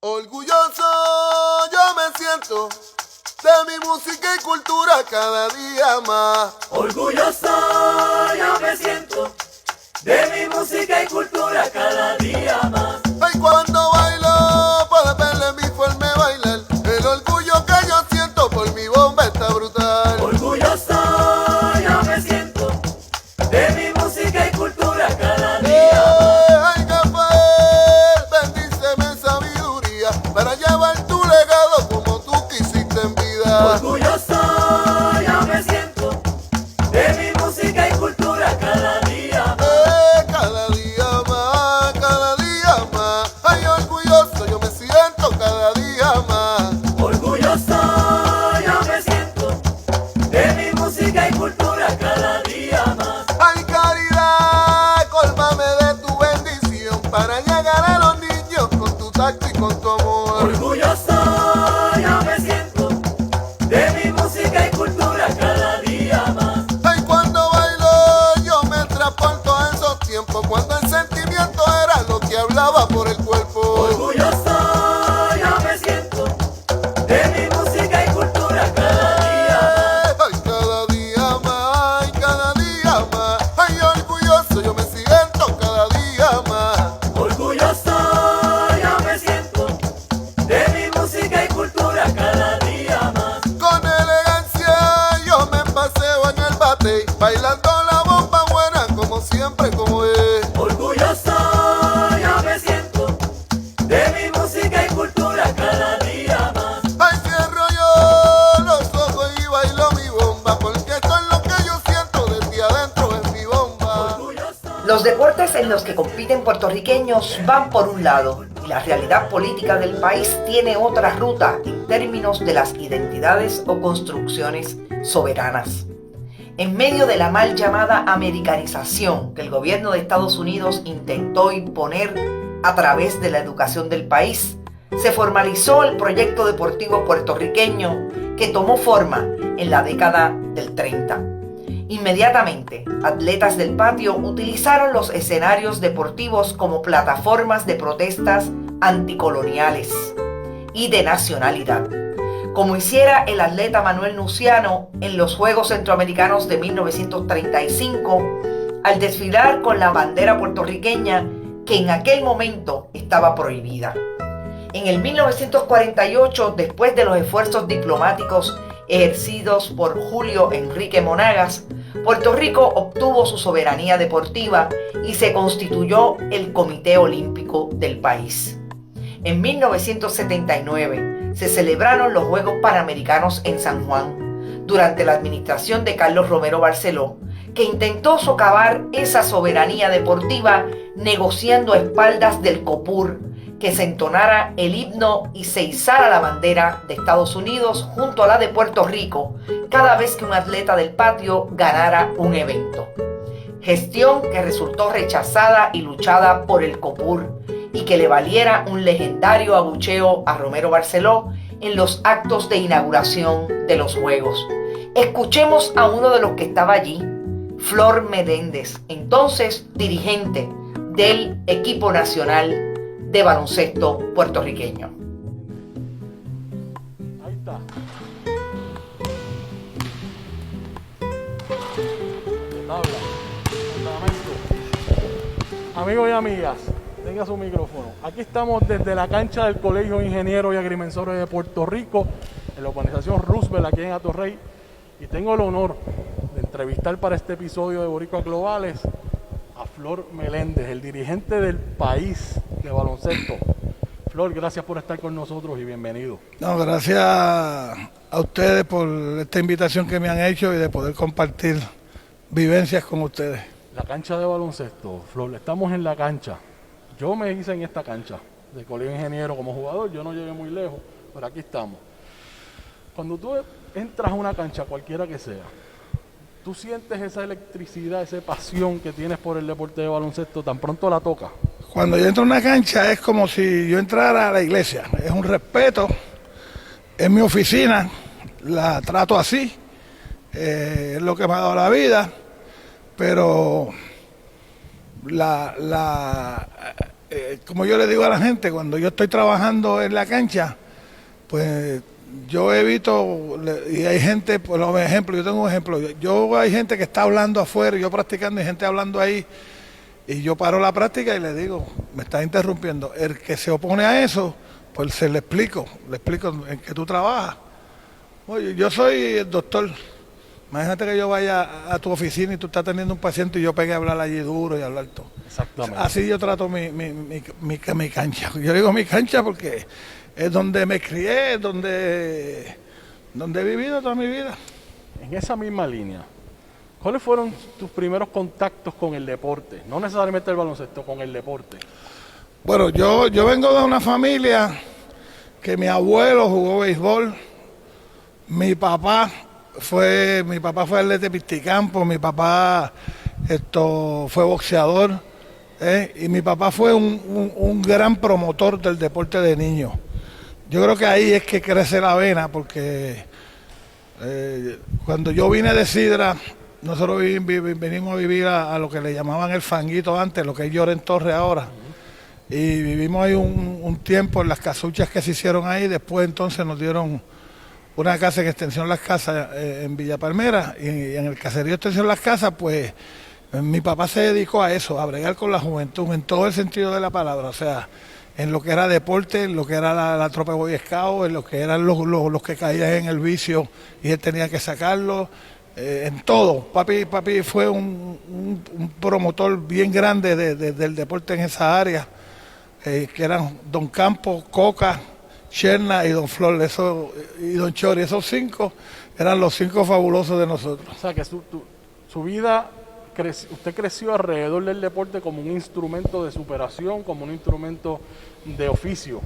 Orgulloso yo me siento de mi música y cultura cada día más. Orgulloso yo me siento de mi música y cultura cada día más. Ay, cuando bailo puedes verle mi forma de bailar. El orgullo que yo siento por mi bomba está brutal. Orgulloso yo me siento de mi música y cultura cada día más. Ay, Rafael, bendíceme sabiduría para llevar tu legado como tú quisiste en vida. Orgulloso yo me siento de mi música y cultura cada día más. Cada día más, cada día más. Ay, orgulloso yo me siento cada día más. Orgulloso yo me siento de mi música y cultura cada día más. Ay, caridad, cólmame de tu bendición para llegar a los niños con tu tacto y con tu amor. Orgulloso yo me siento de mi música y cultura cada día más. Ay, cuando bailo yo me transporto a esos tiempos cuando el sentimiento era lo que hablaba por el cuerpo. Orgulloso yo me siento de mi música y cultura cada día más. Ay, cada día más, ay, cada día más. Ay, orgulloso yo me siento cada día más. Orgulloso yo me siento de mi música y cultura cada día más. Con elegancia yo me paseo en el bate, bailando la bomba buena como siempre, como es. Orgulloso yo me siento de mi música y cultura cada día más. Ay, cierro yo los ojos y bailo mi bomba, porque esto es lo que yo siento desde adentro en mi bomba. Los deportes en los que compiten puertorriqueños van por un lado y la realidad política del país tiene otra ruta en términos de las identidades o construcciones soberanas. En medio de la mal llamada americanización que el gobierno de Estados Unidos intentó imponer a través de la educación del país, se formalizó el proyecto deportivo puertorriqueño que tomó forma en la década del 30. Inmediatamente, atletas del patio utilizaron los escenarios deportivos como plataformas de protestas anticoloniales y de nacionalidad, como hiciera el atleta Manuel Nuciano en los Juegos Centroamericanos de 1935, al desfilar con la bandera puertorriqueña que en aquel momento estaba prohibida. En el 1948, después de los esfuerzos diplomáticos ejercidos por Julio Enrique Monagas, Puerto Rico obtuvo su soberanía deportiva y se constituyó el Comité Olímpico del país. En 1979 se celebraron los Juegos Panamericanos en San Juan, durante la administración de Carlos Romero Barceló, que intentó socavar esa soberanía deportiva negociando a espaldas del COPUR que se entonara el himno y se izara la bandera de Estados Unidos junto a la de Puerto Rico cada vez que un atleta del patio ganara un evento. Gestión que resultó rechazada y luchada por el COPUR y que le valiera un legendario abucheo a Romero Barceló en los actos de inauguración de los Juegos. Escuchemos a uno de los que estaba allí, Flor Meléndez, entonces dirigente del equipo nacional de baloncesto puertorriqueño. Ahí está. Tabla. Fundamento. Amigos y amigas, tenga su micrófono. Aquí estamos desde la cancha del Colegio de Ingenieros y Agrimensores de Puerto Rico, en la urbanización Roosevelt, aquí en Atorrey, y tengo el honor de entrevistar para este episodio de Boricuas Globales a Flor Meléndez, el dirigente del país de baloncesto. Flor, gracias por estar con nosotros y bienvenido. No, gracias a ustedes por esta invitación que me han hecho y de poder compartir vivencias con ustedes. La cancha de baloncesto, Flor, estamos en la cancha. Yo me hice en esta cancha de Colegio de Ingeniero como jugador, yo no llegué muy lejos, pero aquí estamos. Cuando tú entras a una cancha, cualquiera que sea, ¿tú sientes esa electricidad, esa pasión que tienes por el deporte de baloncesto tan pronto la tocas? Cuando yo entro a una cancha es como si yo entrara a la iglesia. Es un respeto. Es mi oficina, la trato así. Es lo que me ha dado la vida. Pero como yo le digo a la gente, cuando yo estoy trabajando en la cancha, pues yo evito, y hay gente, por ejemplo, yo tengo un ejemplo, hay gente que está hablando afuera, yo practicando, y gente hablando ahí, y yo paro la práctica y le digo, me estás interrumpiendo. El que se opone a eso, pues le explico en qué tú trabajas. Oye, yo soy el doctor. Imagínate que yo vaya a tu oficina y tú estás teniendo un paciente y yo pegue a hablar allí duro y hablar todo. Exactamente. Así yo trato mi cancha. Yo digo mi cancha porque es donde me crié, es donde he vivido toda mi vida. En esa misma línea, ¿cuáles fueron tus primeros contactos con el deporte? No necesariamente el baloncesto, con el deporte. Bueno, yo vengo de una familia que mi abuelo jugó béisbol, mi papá fue atleta de pisticampo, mi papá fue boxeador, y mi papá fue un gran promotor del deporte de niños. Yo creo que ahí es que crece la vena, porque cuando yo vine de Sidra, nosotros venimos a vivir a lo que le llamaban el Fanguito antes, lo que es Lloren Torre ahora. Y vivimos ahí un tiempo en las casuchas que se hicieron ahí. Después entonces nos dieron una casa en Extensión Las Casas en Villa Palmera, y en el caserío Extensión Las Casas, pues mi papá se dedicó a eso, a bregar con la juventud en todo el sentido de la palabra, o sea, en lo que era deporte, en lo que era la tropa de Boy Scout, en lo que eran los que caían en el vicio y él tenía que sacarlo, en todo. Papi fue un promotor bien grande del deporte en esa área, que eran Don Campos, Coca, Cherna y Don Flor, y Don Chori. Esos 5 eran los 5 fabulosos de nosotros. O sea, que su vida, usted creció alrededor del deporte como un instrumento de superación, como un instrumento de oficio.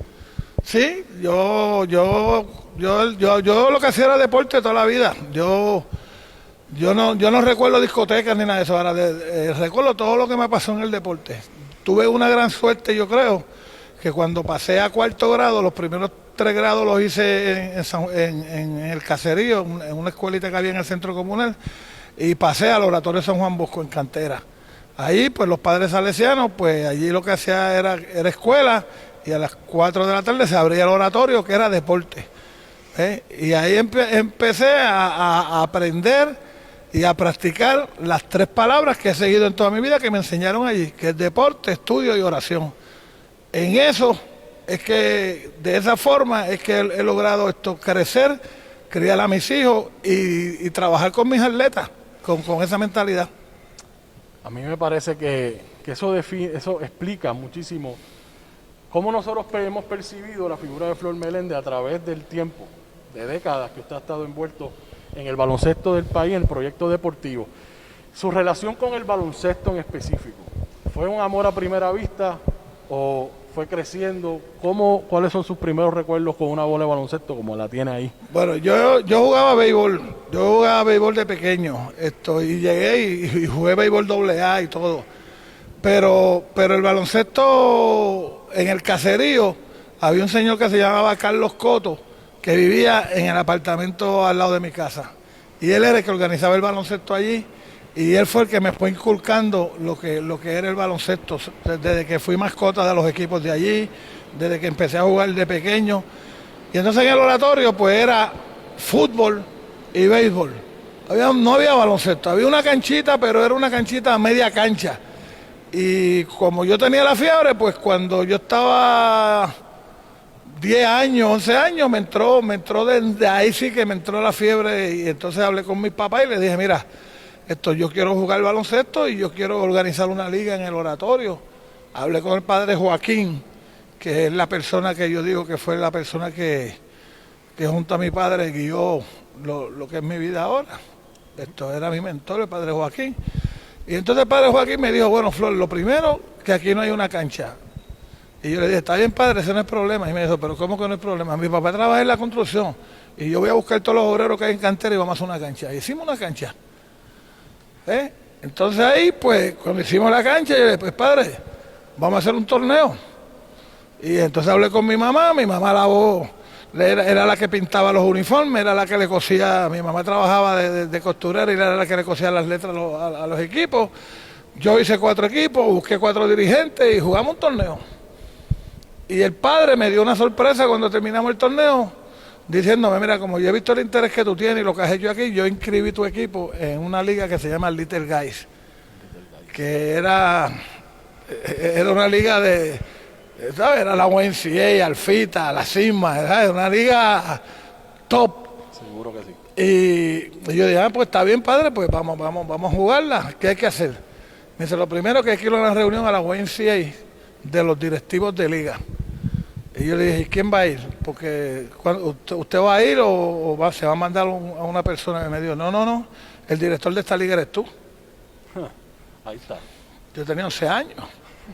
Sí, yo lo que hacía era deporte toda la vida. Yo no recuerdo discotecas ni nada de eso. Ahora recuerdo todo lo que me pasó en el deporte. Tuve una gran suerte, yo creo, que cuando pasé a 4º grado, los primeros 3 grados los hice en el caserío, en una escuelita que había en el centro comunal, y pasé al Oratorio San Juan Bosco en cantera. Ahí, pues los padres salesianos, pues allí lo que hacía era escuela, y a las 4 de la tarde se abría el oratorio, que era deporte. Y ahí empecé a aprender y a practicar las 3 palabras que he seguido en toda mi vida, que me enseñaron allí, que es deporte, estudio y oración. En eso es que, de esa forma, es que he logrado crecer, criar a mis hijos y trabajar con mis atletas, con esa mentalidad. A mí me parece que eso explica muchísimo cómo nosotros hemos percibido la figura de Flor Meléndez a través del tiempo, de décadas que usted ha estado envuelto en el baloncesto del país, en el proyecto deportivo. Su relación con el baloncesto en específico, ¿fue un amor a primera vista o fue creciendo? ¿Cuáles son sus primeros recuerdos con una bola de baloncesto como la tiene ahí? Bueno, yo jugaba béisbol de pequeño, y llegué y jugué béisbol AA y todo. Pero el baloncesto en el caserío, había un señor que se llamaba Carlos Coto, que vivía en el apartamento al lado de mi casa. Y él era el que organizaba el baloncesto allí, y él fue el que me fue inculcando lo que era el baloncesto, desde que fui mascota de los equipos de allí, desde que empecé a jugar de pequeño. Y entonces en el oratorio pues era fútbol y béisbol. No había baloncesto, había una canchita, pero era una canchita a media cancha. Y como yo tenía la fiebre, pues cuando yo estaba 10 años, 11 años, me entró desde ahí, sí que me entró la fiebre, y entonces hablé con mi papá y le dije, mira, yo quiero jugar baloncesto y yo quiero organizar una liga en el oratorio. Hablé con el padre Joaquín, que es la persona que yo digo que fue la persona que junto a mi padre guió lo que es mi vida ahora. Esto era mi mentor, el padre Joaquín. Y entonces el padre Joaquín me dijo, bueno, Flor, lo primero, que aquí no hay una cancha. Y yo le dije, está bien, padre, ese no es problema. Y me dijo, pero ¿cómo que no es problema? Mi papá trabaja en la construcción y yo voy a buscar todos los obreros que hay en cantera y vamos a hacer una cancha. Y hicimos una cancha. Entonces ahí, pues, cuando hicimos la cancha, yo le dije, pues padre, vamos a hacer un torneo. Y entonces hablé con mi mamá lavó, era la que pintaba los uniformes, era la que le cosía, mi mamá trabajaba de costurera y era la que le cosía las letras a los equipos. Yo hice 4 equipos, busqué 4 dirigentes y jugamos un torneo. Y el padre me dio una sorpresa cuando terminamos el torneo, diciéndome, mira, como yo he visto el interés que tú tienes y lo que has hecho aquí, yo inscribí tu equipo en una liga que se llama Little Guys, que era una liga de, ¿sabes? Era la YMCA, Alfita, la Sigma, ¿sabes? Una liga top. Seguro que sí. Y yo dije, pues está bien, padre, pues vamos a jugarla. ¿Qué hay que hacer? Me dice, lo primero que hay que ir a una reunión a la YMCA de los directivos de liga. Y yo le dije, ¿y quién va a ir? Porque ¿usted va a ir o se va a mandar a una persona? Y me dijo, no, el director de esta liga eres tú. Ahí está. Yo tenía 11 años.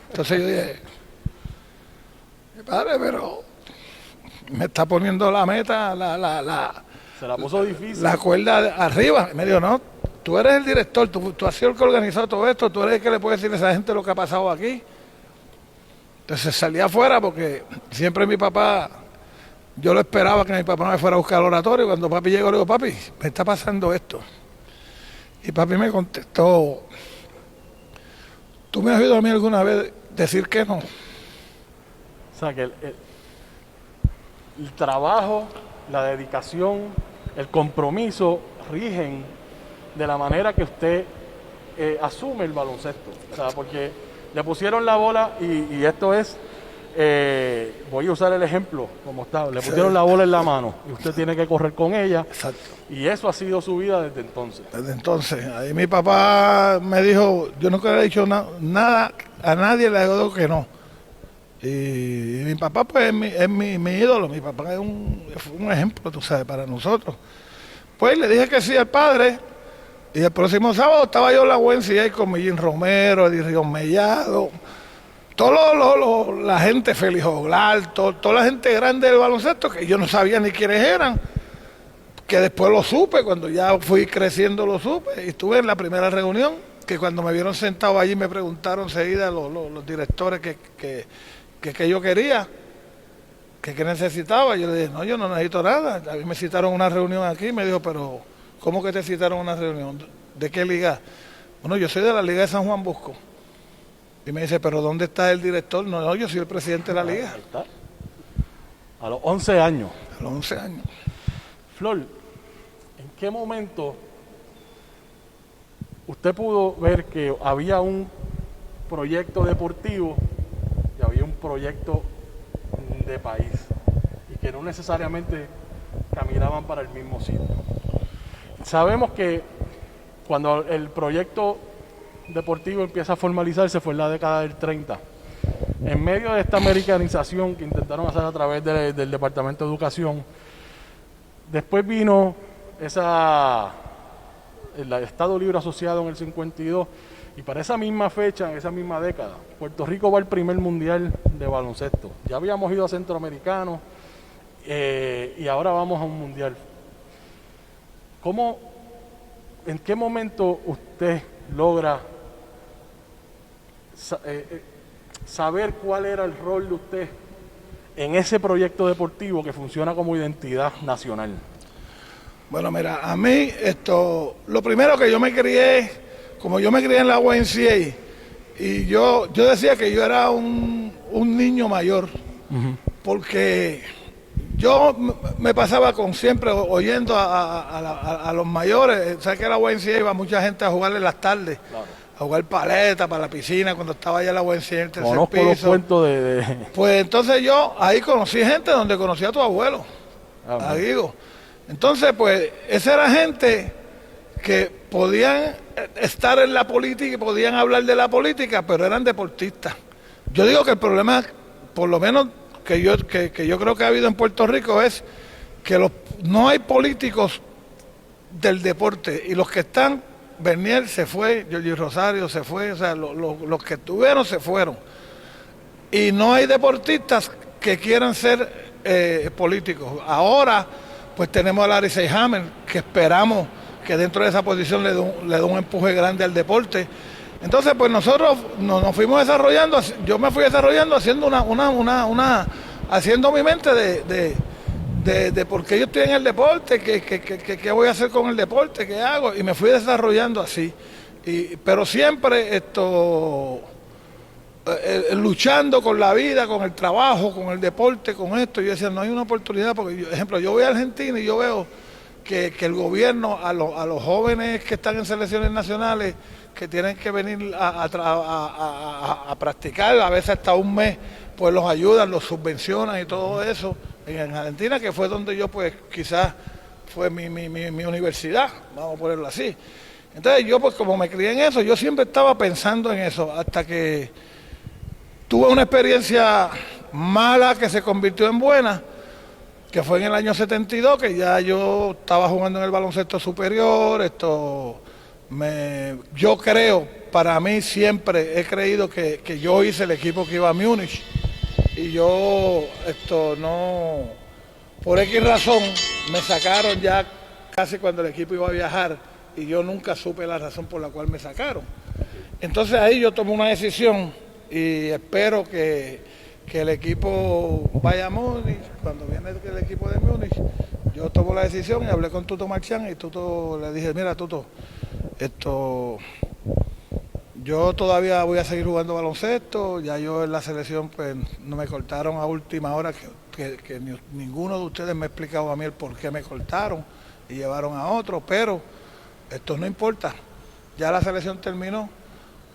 Entonces yo dije, padre, pero me está poniendo la meta, Se la puso difícil. la cuerda arriba. Y me dijo, no, tú eres el director, tú has sido el que ha organizado todo esto, tú eres el que le puede decir a esa gente lo que ha pasado aquí. Entonces salí afuera porque siempre mi papá, yo lo esperaba que mi papá me fuera a buscar al oratorio. Cuando papi llegó, le digo, papi, me está pasando esto. Y papi me contestó, ¿tú me has oído a mí alguna vez decir que no? O sea que el trabajo, la dedicación, el compromiso rigen de la manera que usted asume el baloncesto. O sea, porque le pusieron la bola y esto es, voy a usar el ejemplo como está, le pusieron la bola en la mano y usted tiene que correr con ella. Exacto. Y eso ha sido su vida desde entonces. Desde entonces, ahí mi papá me dijo, yo nunca le he dicho nada, a nadie le digo que no. Y mi papá pues es mi ídolo, mi papá es un ejemplo, tú sabes, para nosotros. Pues le dije que sí al padre, y el próximo sábado estaba yo en la YMCA con Millín Romero, Eddie Ríos Mellado, la gente, Félix Oglar, toda la gente grande del baloncesto, que yo no sabía ni quiénes eran, que después lo supe, cuando ya fui creciendo lo supe, y estuve en la primera reunión, que cuando me vieron sentado allí me preguntaron enseguida los directores que yo quería, que necesitaba. Yo le dije, no, yo no necesito nada. A mí me citaron a una reunión aquí, me dijo, pero ¿cómo que te citaron a una reunión? ¿De qué liga? Bueno, yo soy de la liga de San Juan Bosco. Y me dice, pero ¿dónde está el director? No, yo soy el presidente de la liga. Ahí está. A los 11 años. A los 11 años. Flor, ¿en qué momento usted pudo ver que había un proyecto deportivo y había un proyecto de país y que no necesariamente caminaban para el mismo sitio? Sabemos que cuando el proyecto deportivo empieza a formalizarse fue en la década del 30. En medio de esta americanización que intentaron hacer a través del Departamento de Educación, después vino el Estado Libre Asociado en el 52, y para esa misma fecha, en esa misma década, Puerto Rico va al primer mundial de baloncesto. Ya habíamos ido a Centroamericano y ahora vamos a un mundial. ¿En qué momento usted logra saber cuál era el rol de usted en ese proyecto deportivo que funciona como identidad nacional? Bueno, mira, a mí lo primero que yo me crié, como yo me crié en la YMCA, y yo decía que yo era un niño mayor, porque yo me pasaba siempre oyendo a los mayores. ¿Sabes que en la YMCA iba mucha gente a jugar en las tardes? Claro. A jugar paleta para la piscina cuando estaba allá en la YMCA en el tercer Conozco piso. Los cuentos de... Pues entonces yo ahí conocí gente donde conocí a tu abuelo, a Guigo. Entonces, pues, esa era gente que podían estar en la política y podían hablar de la política, pero eran deportistas. Yo digo que el problema, por lo menos que yo creo que ha habido en Puerto Rico, es que no hay políticos del deporte, y los que están, Bernier se fue, Giorgi Rosario se fue, o sea, los que estuvieron se fueron. Y no hay deportistas que quieran ser políticos. Ahora, pues tenemos a Larry Seyhammer, que esperamos que dentro de esa posición le dé un empuje grande al deporte. Entonces, pues nosotros nos fuimos desarrollando, yo me fui desarrollando haciendo haciendo mi mente de por qué yo estoy en el deporte, qué voy a hacer con el deporte, qué hago, y me fui desarrollando así. Pero siempre luchando con la vida, con el trabajo, con el deporte, con esto. Yo decía, no hay una oportunidad, porque, ejemplo, yo voy a Argentina y yo veo que el gobierno a los jóvenes que están en selecciones nacionales, que tienen que venir a practicar, a veces hasta un mes, pues los ayudan, los subvencionan y todo eso. En Argentina, que fue donde yo, pues quizás fue mi universidad, vamos a ponerlo así. Entonces yo, pues como me crié en eso, yo siempre estaba pensando en eso, hasta que tuve una experiencia mala que se convirtió en buena, que fue en el año 72, que ya yo estaba jugando en el baloncesto superior. Yo creo, para mí siempre he creído que yo hice el equipo que iba a Múnich, y yo, por X razón, me sacaron ya casi cuando el equipo iba a viajar, y yo nunca supe la razón por la cual me sacaron. Entonces ahí yo tomé una decisión, y espero que el equipo vaya a Múnich. Cuando viene el equipo de Múnich, yo tomo la decisión y hablé con Tuto Marchán, y Tuto le dije, mira Tuto, yo todavía voy a seguir jugando baloncesto, ya yo en la selección pues no me cortaron a última hora, que ninguno de ustedes me ha explicado a mí el por qué me cortaron y llevaron a otro, pero esto no importa, ya la selección terminó,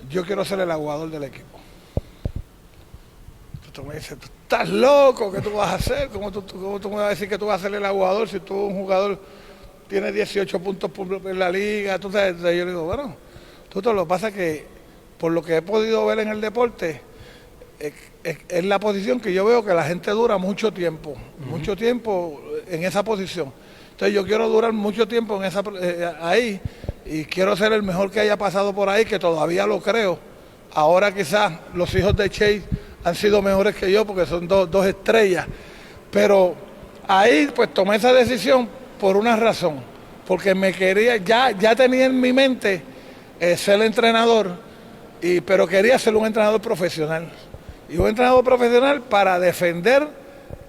yo quiero ser el aguador del equipo. Tú me dices, tú estás loco, ¿qué tú vas a hacer? ¿Cómo tú me vas a decir que tú vas a ser el aguador si tú, un jugador, tienes 18 puntos en la liga? Entonces yo le digo, bueno, lo que pasa es que por lo que he podido ver en el deporte, es la posición que yo veo que la gente dura mucho tiempo en esa posición. Entonces yo quiero durar mucho tiempo en ahí, y quiero ser el mejor que haya pasado por ahí, que todavía lo creo. Ahora quizás los hijos de Chase han sido mejores que yo, porque son dos estrellas, pero ahí pues tomé esa decisión por una razón, porque me quería, ya tenía en mi mente ser entrenador, pero quería ser un entrenador profesional, y un entrenador profesional para defender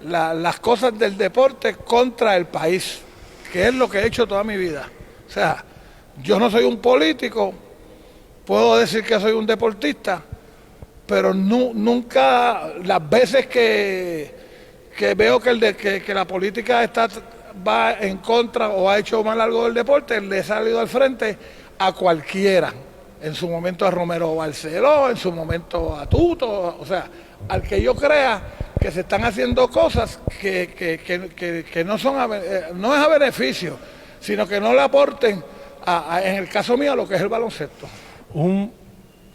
las cosas del deporte contra el país, que es lo que he hecho toda mi vida. O sea, yo no soy un político, puedo decir que soy un deportista, pero nunca, las veces que veo que la política va en contra o ha hecho mal algo del deporte, le he salido al frente a cualquiera. En su momento a Romero Barceló, en su momento a Tuto, o sea, al que yo crea que se están haciendo cosas que no son no es a beneficio, sino que no le aporten, en el caso mío, a lo que es el baloncesto. Un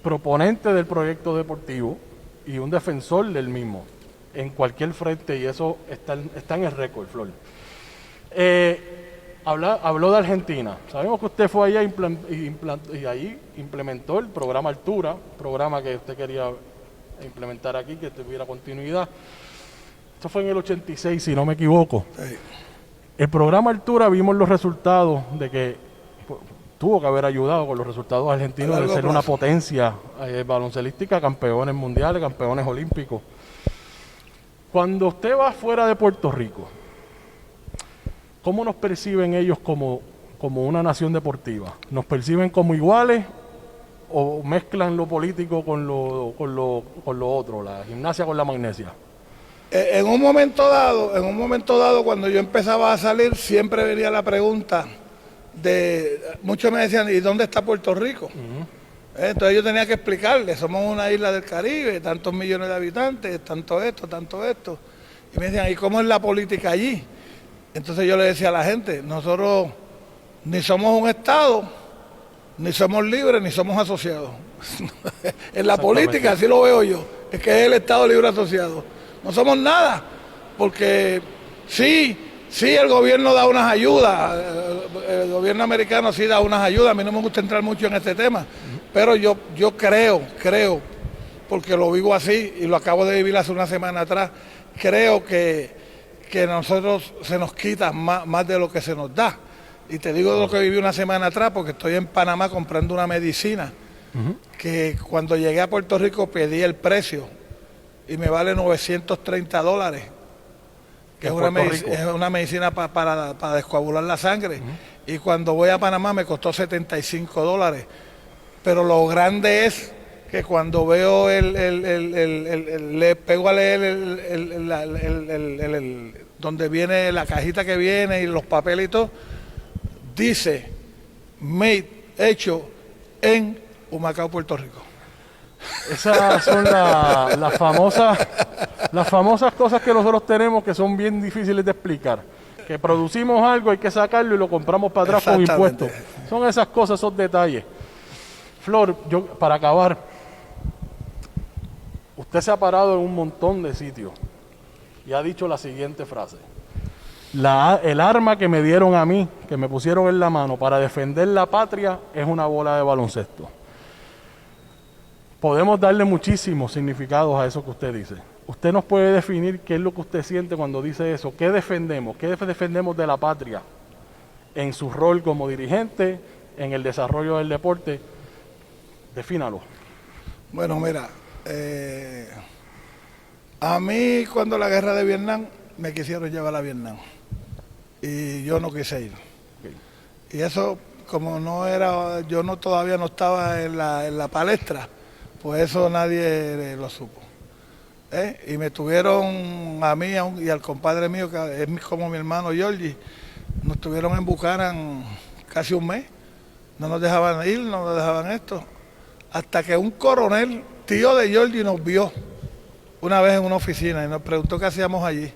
proponente del proyecto deportivo y un defensor del mismo en cualquier frente, y eso está en el récord, Flor. Habló de Argentina. Sabemos que usted fue allá y ahí implementó el programa Altura, programa que usted quería implementar aquí, que tuviera continuidad. Esto fue en el 86, si no me equivoco. Sí. El programa Altura, vimos los resultados de que tuvo que haber ayudado con los resultados argentinos de ser una potencia baloncelística, campeones mundiales, campeones olímpicos. Cuando usted va fuera de Puerto Rico, ¿cómo nos perciben ellos como una nación deportiva? ¿Nos perciben como iguales o mezclan lo político con lo otro, la gimnasia con la magnesia? En un momento dado, cuando yo empezaba a salir, siempre venía la pregunta muchos me decían, ¿y dónde está Puerto Rico? Entonces yo tenía que explicarles, somos una isla del Caribe, tantos millones de habitantes, tanto esto. Y me decían, ¿y cómo es la política allí? Entonces yo le decía a la gente, nosotros ni somos un Estado, ni somos libres, ni somos asociados. En la política así lo veo yo, es que es el Estado libre asociado. No somos nada, porque sí, el gobierno da unas ayudas, el gobierno americano sí da unas ayudas, a mí no me gusta entrar mucho en este tema, pero yo creo, porque lo vivo así y lo acabo de vivir hace una semana atrás, creo que nosotros se nos quita más de lo que se nos da. Y te digo de lo que viví una semana atrás, porque estoy en Panamá comprando una medicina, que cuando llegué a Puerto Rico pedí el precio y me vale $930, que es una medicina para descoagular la sangre. Y cuando voy a Panamá me costó $75. Pero lo grande es que cuando veo le pego a leer donde viene la cajita que viene y los papeles y todo, dice made, hecho en Humacao, Puerto Rico. Esas son las famosas cosas que nosotros tenemos que son bien difíciles de explicar. Que producimos algo, hay que sacarlo y lo compramos para atrás con impuestos. Son esas cosas, esos detalles. Flor, yo para acabar, usted se ha parado en un montón de sitios y ha dicho la siguiente frase. El arma que me dieron a mí, que me pusieron en la mano para defender la patria, es una bola de baloncesto. Podemos darle muchísimos significados a eso que usted dice. ¿Usted nos puede definir qué es lo que usted siente cuando dice eso? ¿Qué defendemos? ¿Qué defendemos de la patria en su rol como dirigente, en el desarrollo del deporte? Defínalo. Bueno, mira, a mí cuando la guerra de Vietnam me quisieron llevar a Vietnam y yo no quise ir. Okay. Y eso, como no era, yo no todavía no estaba en la palestra, pues eso nadie lo supo. Y me tuvieron a mí y al compadre mío, que es como mi hermano Georgie, nos tuvieron en Buchanan casi un mes. No nos dejaban ir, no nos dejaban esto. Hasta que un coronel, tío de Georgie, nos vio una vez en una oficina y nos preguntó qué hacíamos allí.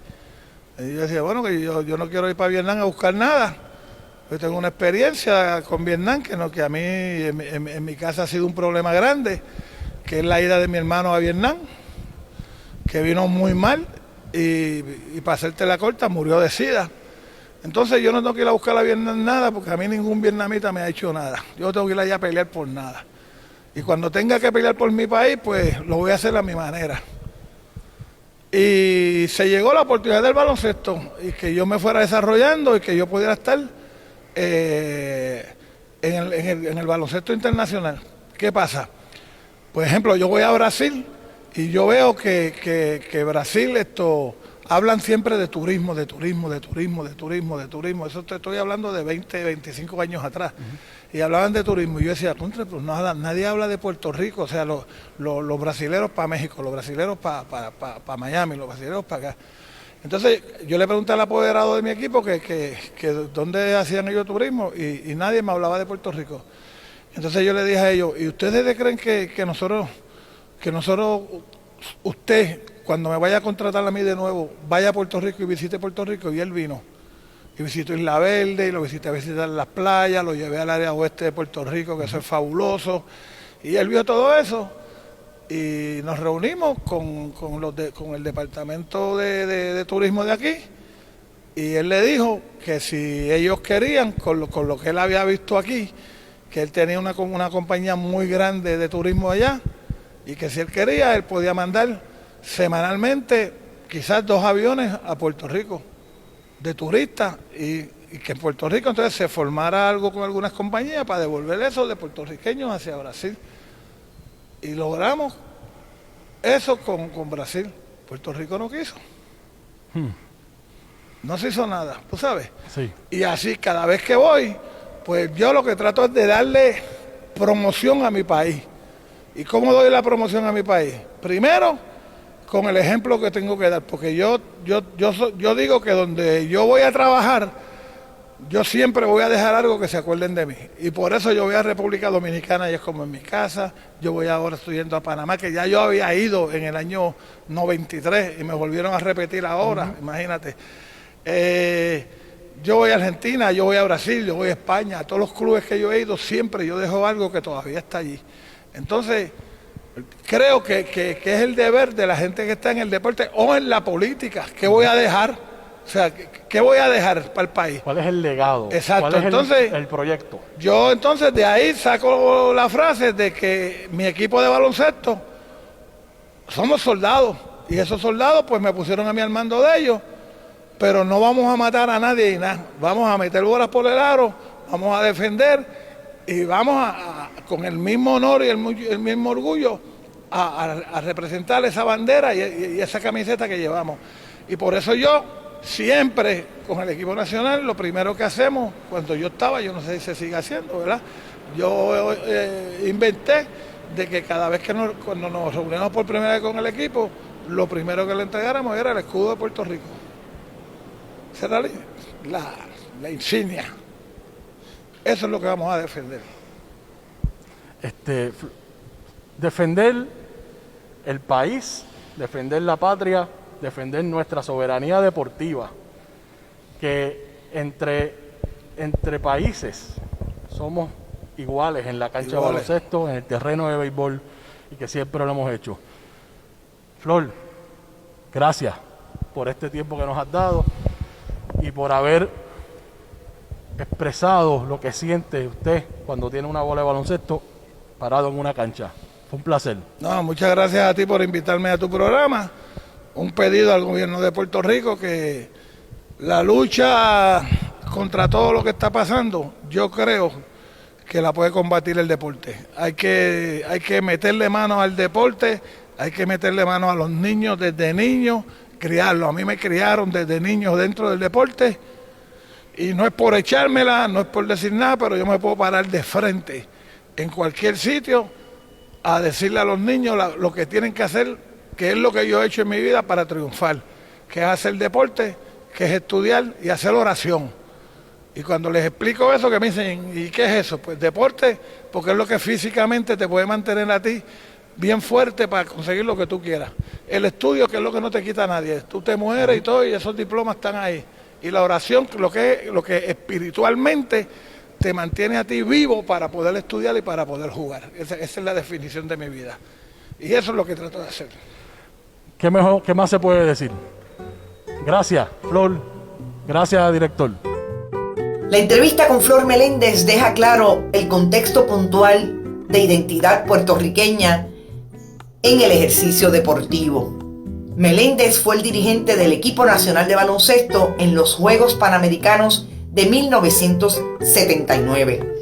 Y yo decía, bueno, que yo no quiero ir para Vietnam a buscar nada. Yo tengo una experiencia con Vietnam que a mí en mi casa ha sido un problema grande, que es la ida de mi hermano a Vietnam, que vino muy mal y para hacerte la corta murió de sida. Entonces yo no tengo que ir a buscar a Vietnam nada, porque a mí ningún vietnamita me ha hecho nada. Yo tengo que ir allá a pelear por nada. Y cuando tenga que pelear por mi país, pues lo voy a hacer a mi manera. Y se llegó la oportunidad del baloncesto y que yo me fuera desarrollando y que yo pudiera estar en el baloncesto internacional. ¿Qué pasa? Por ejemplo, yo voy a Brasil y yo veo que Brasil hablan siempre de turismo. Eso te estoy hablando de 20, 25 años atrás. Y hablaban de turismo. Y yo decía, pues nadie habla de Puerto Rico. O sea, los brasileros para México, los brasileros para Miami, los brasileros para acá. Entonces, yo le pregunté al apoderado de mi equipo que dónde hacían ellos turismo y nadie me hablaba de Puerto Rico. Entonces yo le dije a ellos, ¿y ustedes creen que nosotros, usted, cuando me vaya a contratar a mí de nuevo, vaya a Puerto Rico y visite Puerto Rico? Y él vino. Y visitó Isla Verde, y lo visité a visitar las playas, lo llevé al área oeste de Puerto Rico, que eso es fabuloso. Y él vio todo eso. Y nos reunimos con el departamento de turismo de aquí. Y él le dijo que si ellos querían, con lo que él había visto aquí, que él tenía una compañía muy grande de turismo allá, y que si él quería, él podía mandar semanalmente quizás 2 aviones a Puerto Rico de turistas y que en Puerto Rico entonces se formara algo con algunas compañías para devolver eso de puertorriqueños hacia Brasil. Y logramos eso con Brasil. Puerto Rico no quiso. No se hizo nada, ¿tú sabes? Sí. Y así cada vez que voy, pues yo lo que trato es de darle promoción a mi país. ¿Y cómo doy la promoción a mi país? Primero, con el ejemplo que tengo que dar, porque yo digo que donde yo voy a trabajar, yo siempre voy a dejar algo que se acuerden de mí. Y por eso yo voy a República Dominicana y es como en mi casa. Yo voy ahora, estoy yendo a Panamá, que ya yo había ido en el año 93 y me volvieron a repetir ahora, imagínate. Yo voy a Argentina, yo voy a Brasil, yo voy a España, a todos los clubes que yo he ido, siempre yo dejo algo que todavía está allí. Entonces, creo que es el deber de la gente que está en el deporte o en la política. ¿Qué voy a dejar? O sea, ¿qué voy a dejar para el país? ¿Cuál es el legado? Exacto. ¿Cuál es entonces, el proyecto? Yo entonces de ahí saco la frase de que mi equipo de baloncesto somos soldados. Y esos soldados pues me pusieron a mí al mando de ellos. Pero no vamos a matar a nadie y nada. Vamos a meter bolas por el aro, vamos a defender y vamos con el mismo honor y el mismo orgullo a representar esa bandera y esa camiseta que llevamos. Y por eso yo siempre con el equipo nacional, lo primero que hacemos, cuando yo estaba, yo no sé si se sigue haciendo, ¿verdad? Yo inventé de que cada vez que cuando nos reunimos por primera vez con el equipo, lo primero que le entregáramos era el escudo de Puerto Rico. Esa era la insignia. Eso es lo que vamos a defender. Defender el país, defender la patria, defender nuestra soberanía deportiva, que entre países somos iguales en la cancha de baloncesto, en el terreno de béisbol, y que siempre lo hemos hecho. Flor, gracias por este tiempo que nos has dado y por haber expresado lo que siente usted cuando tiene una bola de baloncesto parado en una cancha. Fue un placer. No, muchas gracias a ti por invitarme a tu programa. Un pedido al gobierno de Puerto Rico que la lucha contra todo lo que está pasando, yo creo que la puede combatir el deporte. Hay que meterle mano al deporte, hay que meterle mano a los niños desde niños, criarlos. A mí me criaron desde niños dentro del deporte y no es por echármela, no es por decir nada, pero yo me puedo parar de frente en cualquier sitio a decirle a los niños lo que tienen que hacer, que es lo que yo he hecho en mi vida para triunfar, que es hacer deporte, que es estudiar y hacer oración. Y cuando les explico eso, que me dicen, ¿y qué es eso? Pues deporte, porque es lo que físicamente te puede mantener a ti bien fuerte para conseguir lo que tú quieras. El estudio, que es lo que no te quita a nadie. Tú te mueres y todo, y esos diplomas están ahí. Y la oración, lo que espiritualmente te mantiene a ti vivo para poder estudiar y para poder jugar. Esa es la definición de mi vida. Y eso es lo que trato de hacer. ¿Qué más se puede decir? Gracias, Flor. Gracias, director. La entrevista con Flor Meléndez deja claro el contexto puntual de identidad puertorriqueña en el ejercicio deportivo. Meléndez fue el dirigente del equipo nacional de baloncesto en los Juegos Panamericanos de 1979.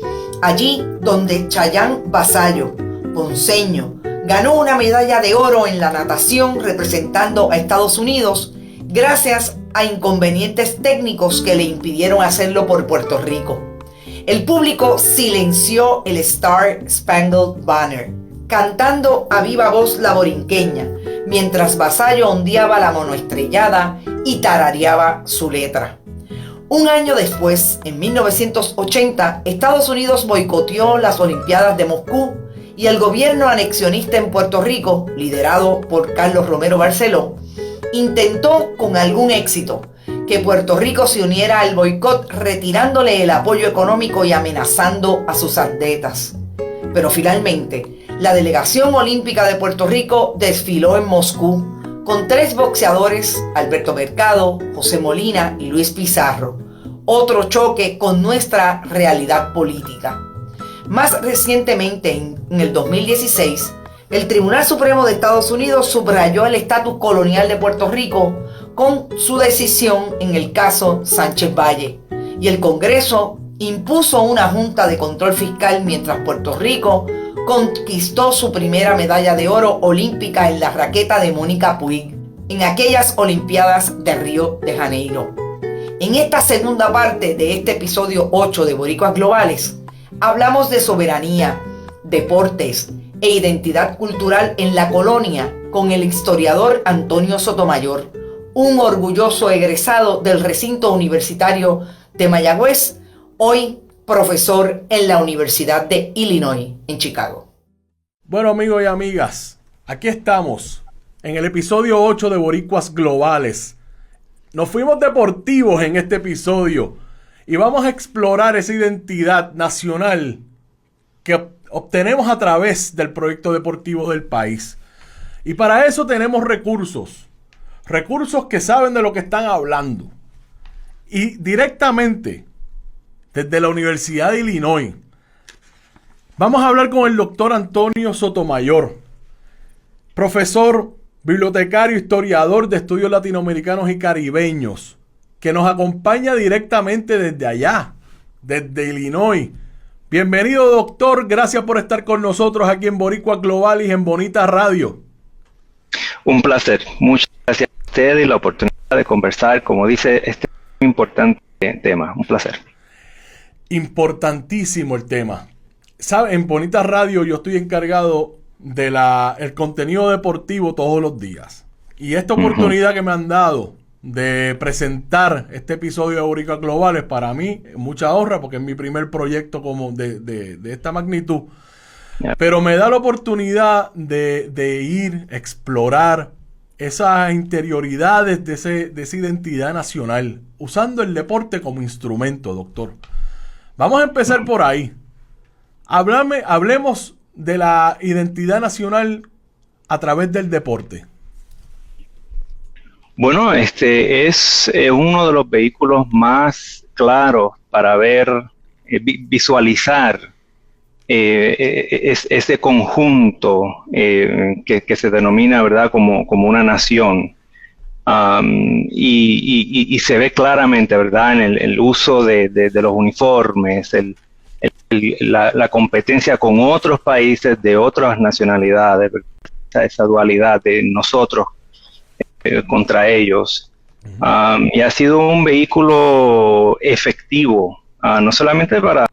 Allí donde Chayán Vasallo, ponceño, ganó una medalla de oro en la natación representando a Estados Unidos gracias a inconvenientes técnicos que le impidieron hacerlo por Puerto Rico. El público silenció el Star Spangled Banner, cantando a viva voz la borinqueña, mientras Vasallo ondeaba la monoestrellada y tarareaba su letra. Un año después, en 1980, Estados Unidos boicoteó las Olimpiadas de Moscú y el gobierno anexionista en Puerto Rico, liderado por Carlos Romero Barceló, intentó con algún éxito que Puerto Rico se uniera al boicot, retirándole el apoyo económico y amenazando a sus atletas. Pero finalmente, la delegación olímpica de Puerto Rico desfiló en Moscú con 3 boxeadores, Alberto Mercado, José Molina y Luis Pizarro. Otro choque con nuestra realidad política. Más recientemente, en el 2016, el Tribunal Supremo de Estados Unidos subrayó el estatus colonial de Puerto Rico con su decisión en el caso Sánchez Valle, y el Congreso impuso una junta de control fiscal mientras Puerto Rico conquistó su primera medalla de oro olímpica en la raqueta de Mónica Puig en aquellas Olimpiadas de Río de Janeiro. En esta segunda parte de este episodio 8 de Boricuas Globales, hablamos de soberanía, deportes e identidad cultural en la colonia con el historiador Antonio Sotomayor, un orgulloso egresado del recinto universitario de Mayagüez, hoy profesor en la Universidad de Illinois en Chicago. Bueno, amigos y amigas, aquí estamos en el episodio 8 de Boricuas Globales. Nos fuimos deportivos en este episodio y vamos a explorar esa identidad nacional que obtenemos a través del proyecto deportivo del país. Y para eso tenemos recursos que saben de lo que están hablando. Y directamente desde la Universidad de Illinois vamos a hablar con el doctor Antonio Sotomayor, profesor, bibliotecario, historiador de estudios latinoamericanos y caribeños, que nos acompaña directamente desde allá, desde Illinois. Bienvenido, doctor. Gracias por estar con nosotros aquí en Boricuas Global y en Bonita Radio. Un placer. Muchas gracias a usted y la oportunidad de conversar, como dice, este importante tema. Un placer. Importantísimo el tema. ¿Sabe? En Bonita Radio yo estoy encargado el contenido deportivo todos los días. Y esta oportunidad que me han dado de presentar este episodio de Boricuas Globales, para mí mucha honra, porque es mi primer proyecto como de esta magnitud. Pero me da la oportunidad de ir, explorar esas interioridades de esa identidad nacional, usando el deporte como instrumento, doctor. Vamos a empezar por ahí. Hablemos de la identidad nacional a través del deporte. Bueno, este es uno de los vehículos más claros para ver, visualizar ese conjunto que se denomina, ¿verdad?, como una nación. Y se ve claramente, ¿verdad?, en el uso de los uniformes, la competencia con otros países de otras nacionalidades, ¿verdad? Esa dualidad de nosotros contra ellos. Y ha sido un vehículo efectivo, no solamente para,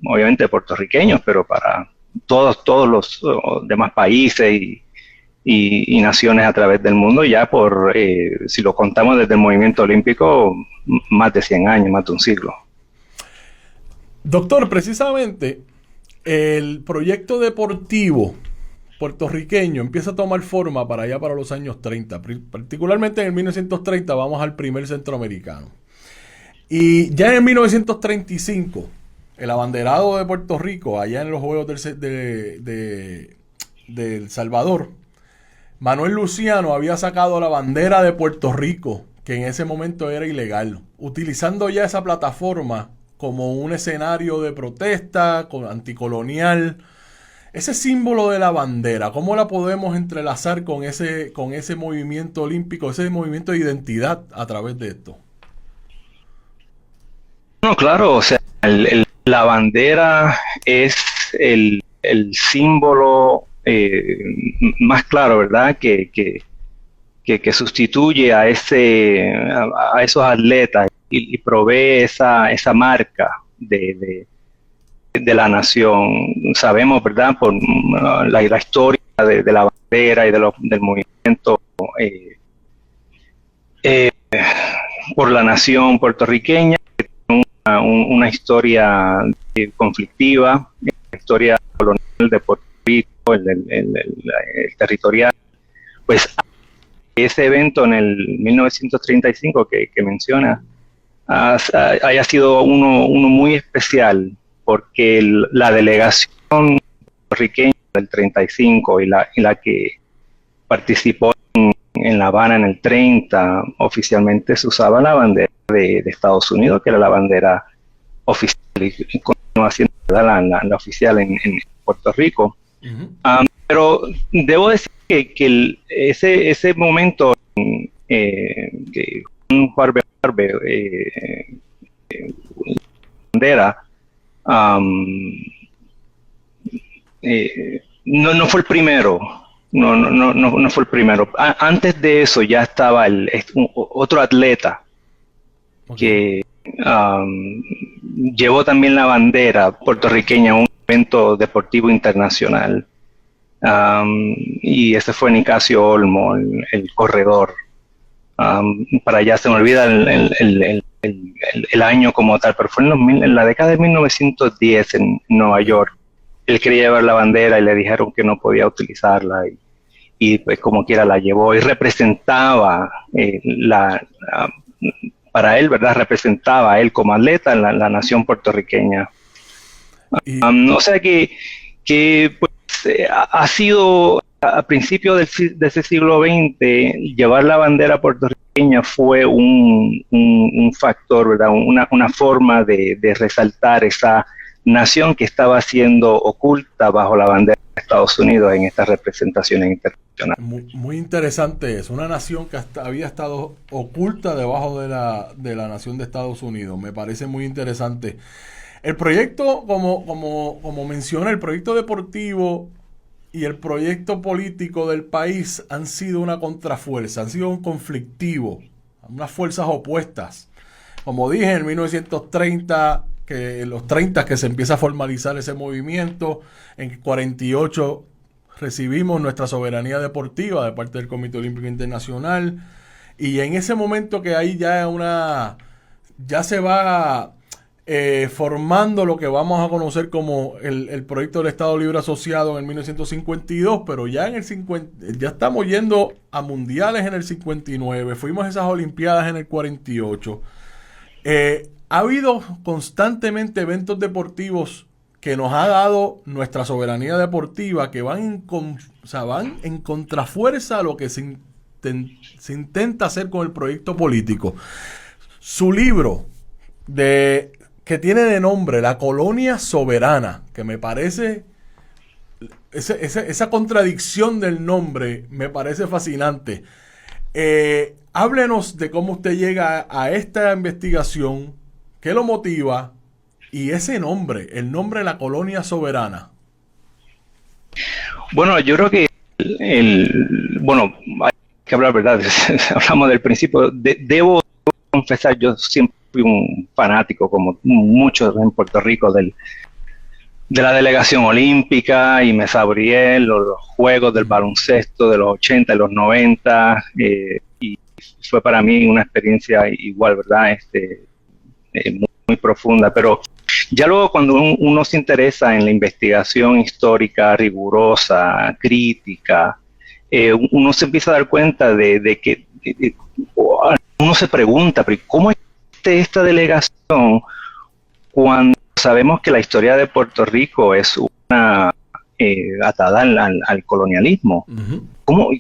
obviamente, puertorriqueños, pero para todos los demás países y naciones a través del mundo, ya si lo contamos desde el movimiento olímpico, más de 100 años, más de un siglo. Doctor, precisamente el proyecto deportivo puertorriqueño empieza a tomar forma para allá para los años 30, particularmente en el 1930 vamos al primer centroamericano. Y ya en 1935, el abanderado de Puerto Rico, allá en los Juegos de El Salvador, Manuel Luciano había sacado la bandera de Puerto Rico, que en ese momento era ilegal, utilizando ya esa plataforma como un escenario de protesta anticolonial. Ese símbolo de la bandera, ¿cómo la podemos entrelazar con ese movimiento olímpico, ese movimiento de identidad a través de esto? No, claro, o sea, la bandera es el símbolo más claro, ¿verdad?, que sustituye a esos atletas y provee esa marca de la nación. Sabemos, ¿verdad?, por la historia de la bandera y del movimiento por la nación puertorriqueña, que tiene una historia conflictiva, la historia colonial de Puerto Rico, el territorial. Pues ese evento en el 1935 que menciona haya sido uno muy especial, porque la delegación puertorriqueña del 35 y la que participó en La Habana en el 30, oficialmente se usaba la bandera de Estados Unidos, que era la bandera oficial, y continúa siendo la oficial en Puerto Rico. Pero debo decir que ese momento que Juan Barbe bandera no fue el primero. No fue el primero. Antes de eso ya estaba otro atleta que llevó también la bandera puertorriqueña a un evento deportivo internacional. Y ese fue Nicasio Olmo, el corredor. Para allá se me olvida el año como tal, pero fue en la década de 1910 en Nueva York. Él quería llevar la bandera y le dijeron que no podía utilizarla, y pues como quiera la llevó y representaba para él, ¿verdad? Representaba a él como atleta en la nación puertorriqueña. O sea que pues, ha sido a principios de ese siglo XX, llevar la bandera puertorriqueña fue un factor, ¿verdad? Una forma de resaltar esa nación que estaba siendo oculta bajo la bandera de Estados Unidos en estas representaciones internacionales. Muy interesante eso, una nación que había estado oculta debajo de la nación de Estados Unidos. Me parece muy interesante. El proyecto, como menciona, el proyecto deportivo y el proyecto político del país han sido una contrafuerza, han sido un conflictivo, unas fuerzas opuestas. Como dije, en 1930, en los 30 que se empieza a formalizar ese movimiento, en 48 recibimos nuestra soberanía deportiva de parte del Comité Olímpico Internacional, y en ese momento que hay ya se va formando lo que vamos a conocer como el proyecto del Estado Libre Asociado en 1952, pero ya ya estamos yendo a mundiales en el 59, fuimos a esas Olimpiadas en el 48. Ha habido constantemente eventos deportivos que nos ha dado nuestra soberanía deportiva, que van en contrafuerza a lo que se intenta hacer con el proyecto político. Su libro que tiene de nombre La Colonia Soberana, que me parece, esa contradicción del nombre me parece fascinante. Háblenos de cómo usted llega a esta investigación, qué lo motiva, y ese nombre, el nombre La Colonia Soberana. Bueno, yo creo que bueno, hay que hablar, ¿verdad? Hablamos del principio. Debo confesar, yo siempre fui un fanático, como muchos en Puerto Rico, de la delegación olímpica, y Mesa Briel, los juegos del baloncesto de los 80 y los 90, y fue para mí una experiencia igual, ¿verdad? Muy profunda, pero ya luego cuando uno se interesa en la investigación histórica rigurosa, crítica, uno se empieza a dar cuenta de que uno se pregunta, ¿pero cómo es esta delegación cuando sabemos que la historia de Puerto Rico es una atada al colonialismo? Uh-huh.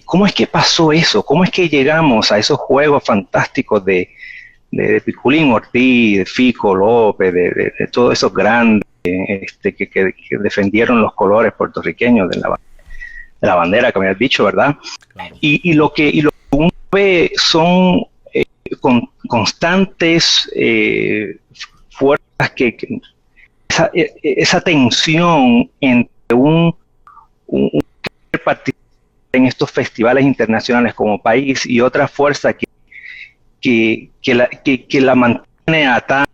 ¿Cómo es que pasó eso? ¿Cómo es que llegamos a esos juegos fantásticos de Piculín Ortiz, de Fico López, de todos esos grandes que defendieron los colores puertorriqueños de la bandera, que me has dicho, ¿verdad? Claro. Y lo que uno ve son constantes fuerzas esa tensión entre un participante en estos festivales internacionales como país y otra fuerza que la mantiene atada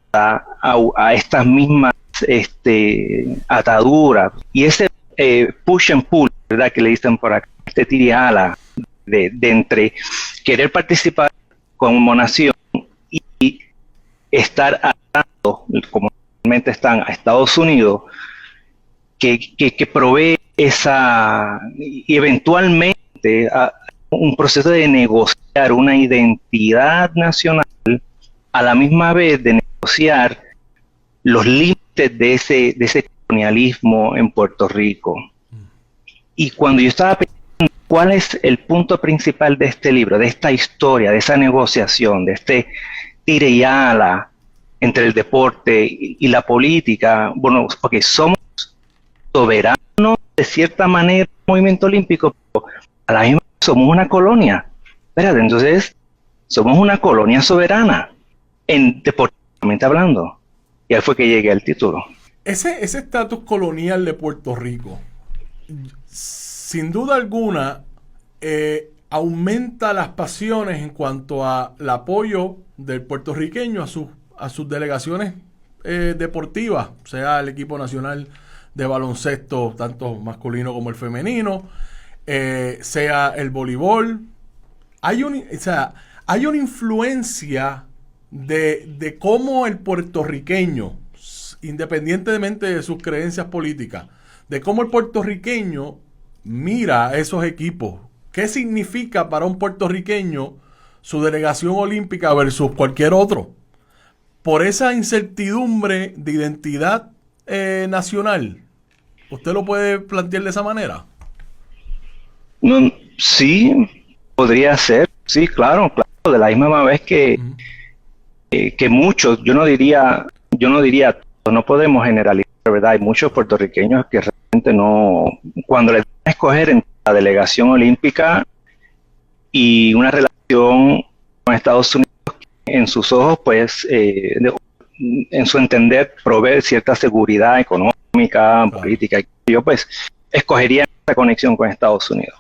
a estas mismas ataduras, y ese push and pull, ¿verdad?, que le dicen por acá, tira y ala de entre querer participar como nación y estar atado, como realmente están, a Estados Unidos, que provee y eventualmente un proceso de negociar una identidad nacional, a la misma vez de negociar los límites de ese colonialismo en Puerto Rico. Y cuando yo estaba pensando cuál es el punto principal de este libro, de esta historia, de esa negociación, de este tire y ala entre el deporte y la política, bueno, porque somos soberanos de cierta manera del movimiento olímpico, pero a la misma vez somos una colonia. Espérate, entonces somos una colonia soberana, deportivamente hablando. Y ahí fue que llegué al título. Ese estatus colonial de Puerto Rico, sin duda alguna, aumenta las pasiones en cuanto al apoyo del puertorriqueño a sus delegaciones deportivas, sea el equipo nacional de baloncesto, tanto masculino como el femenino, sea el voleibol. Hay una influencia de cómo el puertorriqueño, independientemente de sus creencias políticas, de cómo el puertorriqueño mira a esos equipos. ¿Qué significa para un puertorriqueño su delegación olímpica versus cualquier otro? Por esa incertidumbre de identidad nacional, ¿usted lo puede plantear de esa manera? No, sí, podría ser, sí, claro, de la misma vez que muchos, yo no diría, no podemos generalizar, ¿verdad? Hay muchos puertorriqueños que realmente no, cuando les dan a escoger entre la delegación olímpica y una relación con Estados Unidos, en sus ojos, pues, en su entender, provee cierta seguridad económica, política, y yo pues escogería esa conexión con Estados Unidos.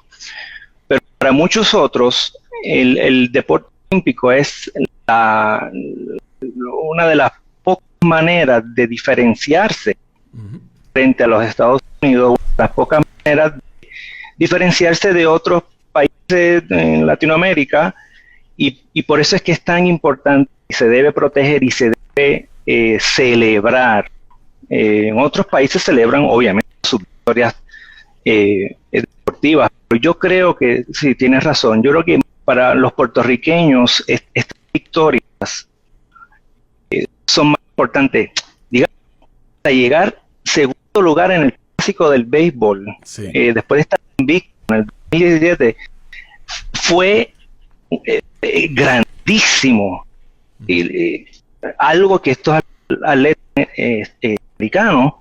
Pero para muchos otros, el deporte olímpico es una de las pocas maneras de diferenciarse frente a los Estados Unidos, las pocas maneras de diferenciarse de otros países en Latinoamérica, y por eso es que es tan importante y se debe proteger y se debe celebrar. En otros países celebran obviamente sus victorias deportivas, pero yo creo que sí, tienes razón. Yo creo que para los puertorriqueños estas victorias son más importantes, digamos, a llegar segundo lugar en el clásico del béisbol, Sí. Después de estar invicto en el 2017, fue grandísimo. Algo que estos atletas americanos,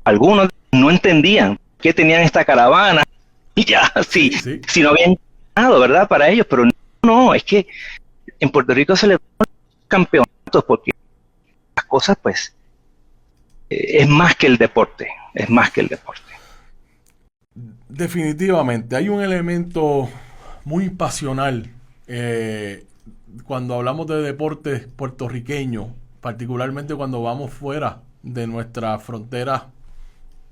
algunos no entendían que tenían esta caravana, y ya, si no habían ganado, ¿verdad? Para ellos, pero no, es que en Puerto Rico se le dan campeonatos porque las cosas, pues, es más que el deporte, es más que el deporte. Definitivamente, hay un elemento muy pasional cuando hablamos de deportes puertorriqueños, particularmente cuando vamos fuera de nuestra frontera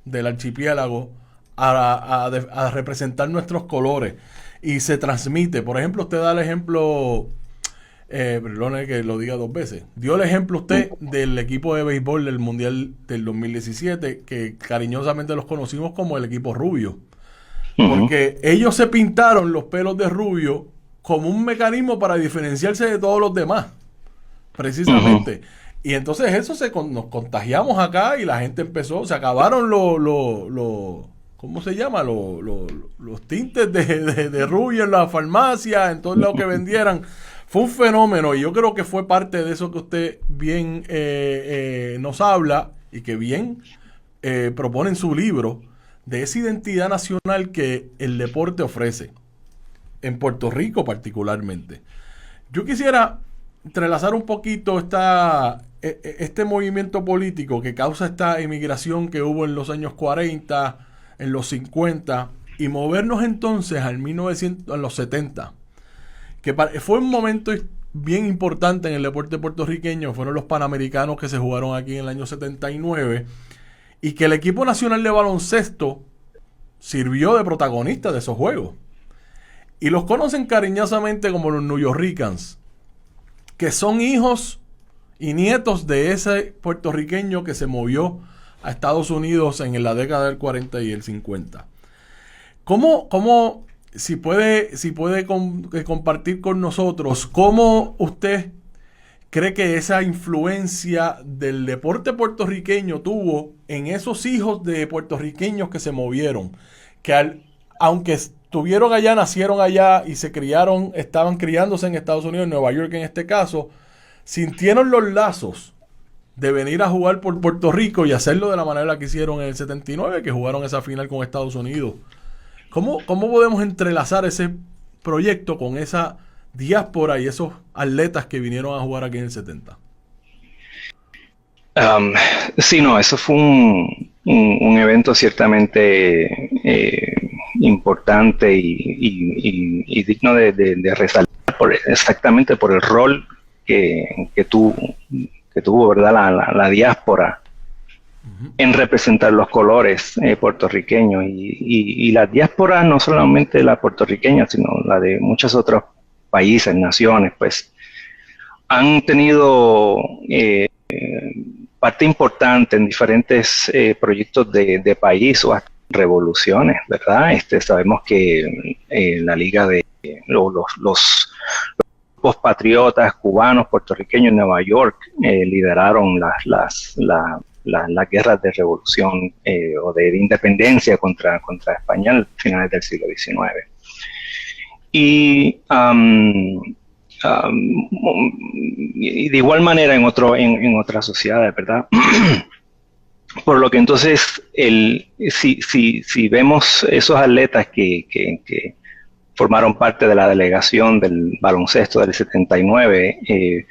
del archipiélago a representar nuestros colores, y se transmite. Por ejemplo, usted da el ejemplo, perdone que lo diga dos veces, dio el ejemplo usted del equipo de béisbol del Mundial del 2017, que cariñosamente los conocimos como el equipo rubio, porque ellos se pintaron los pelos de rubio como un mecanismo para diferenciarse de todos los demás, precisamente. Y entonces eso nos contagiamos acá, y la gente empezó, se acabaron ¿cómo se llama? Los tintes de rubio en la farmacia, en todo lo que vendieran. Fue un fenómeno, y yo creo que fue parte de eso que usted bien nos habla, y que bien propone en su libro, de esa identidad nacional que el deporte ofrece, en Puerto Rico particularmente. Yo quisiera entrelazar un poquito este movimiento político que causa esta inmigración que hubo en los años 40, en los 50, y movernos entonces a los 70, que fue un momento bien importante en el deporte puertorriqueño. Fueron los Panamericanos que se jugaron aquí en el año 79, y que el equipo nacional de baloncesto sirvió de protagonista de esos juegos, y los conocen cariñosamente como los New Yorkers, que son hijos y nietos de ese puertorriqueño que se movió a Estados Unidos en la década del 40 y el 50. Si puede compartir con nosotros cómo usted cree que esa influencia del deporte puertorriqueño tuvo en esos hijos de puertorriqueños que se movieron, que aunque estuvieron allá, nacieron allá y se criaron, estaban criándose en Estados Unidos, en Nueva York en este caso, sintieron los lazos de venir a jugar por Puerto Rico y hacerlo de la manera que hicieron en el 79, que jugaron esa final con Estados Unidos? ¿Cómo podemos entrelazar ese proyecto con esa diáspora y esos atletas que vinieron a jugar aquí en el 70? Sí, no, eso fue un evento ciertamente importante y digno de resaltar exactamente por el rol que tuvo, ¿verdad? La diáspora en representar los colores puertorriqueños, y la diáspora, no solamente la puertorriqueña, sino la de muchos otros países, naciones, pues han tenido parte importante en diferentes proyectos de país o hasta revoluciones, ¿verdad? Sabemos que la Liga de los patriotas cubanos, puertorriqueños en Nueva York lideraron las guerras de revolución o de independencia contra España a finales del siglo XIX. Y de igual manera en otras sociedades, ¿verdad? Por lo que entonces, si vemos esos atletas que formaron parte de la delegación del baloncesto del 79,